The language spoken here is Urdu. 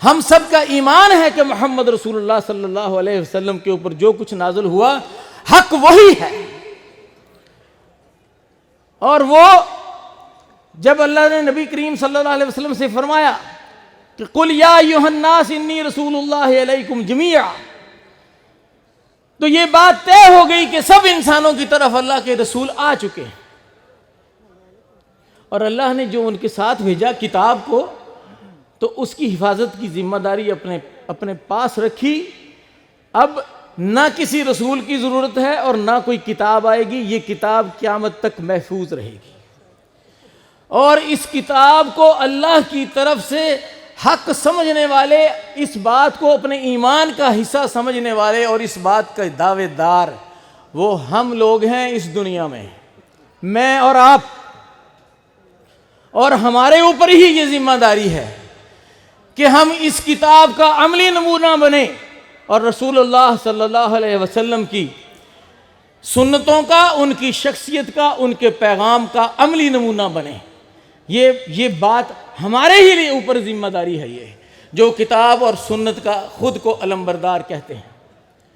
ہم سب کا ایمان ہے کہ محمد رسول اللہ صلی اللہ علیہ وسلم کے اوپر جو کچھ نازل ہوا حق وہی ہے. اور وہ جب اللہ نے نبی کریم صلی اللہ علیہ وسلم سے فرمایا کہ قل یا ایھا الناس انی رسول اللہ علیکم جمیعا، تو یہ بات طے ہو گئی کہ سب انسانوں کی طرف اللہ کے رسول آ چکے ہیں. اور اللہ نے جو ان کے ساتھ بھیجا کتاب کو، تو اس کی حفاظت کی ذمہ داری اپنے پاس رکھی. اب نہ کسی رسول کی ضرورت ہے اور نہ کوئی کتاب آئے گی، یہ کتاب قیامت تک محفوظ رہے گی. اور اس کتاب کو اللہ کی طرف سے حق سمجھنے والے، اس بات کو اپنے ایمان کا حصہ سمجھنے والے اور اس بات کا دعوے دار وہ ہم لوگ ہیں اس دنیا میں اور آپ. اور ہمارے اوپر ہی یہ ذمہ داری ہے کہ ہم اس کتاب کا عملی نمونہ بنیں اور رسول اللہ صلی اللہ علیہ وسلم کی سنتوں کا، ان کی شخصیت کا، ان کے پیغام کا عملی نمونہ بنیں. یہ بات ہمارے ہی اوپر ذمہ داری ہے، یہ جو کتاب اور سنت کا خود کو علمبردار کہتے ہیں.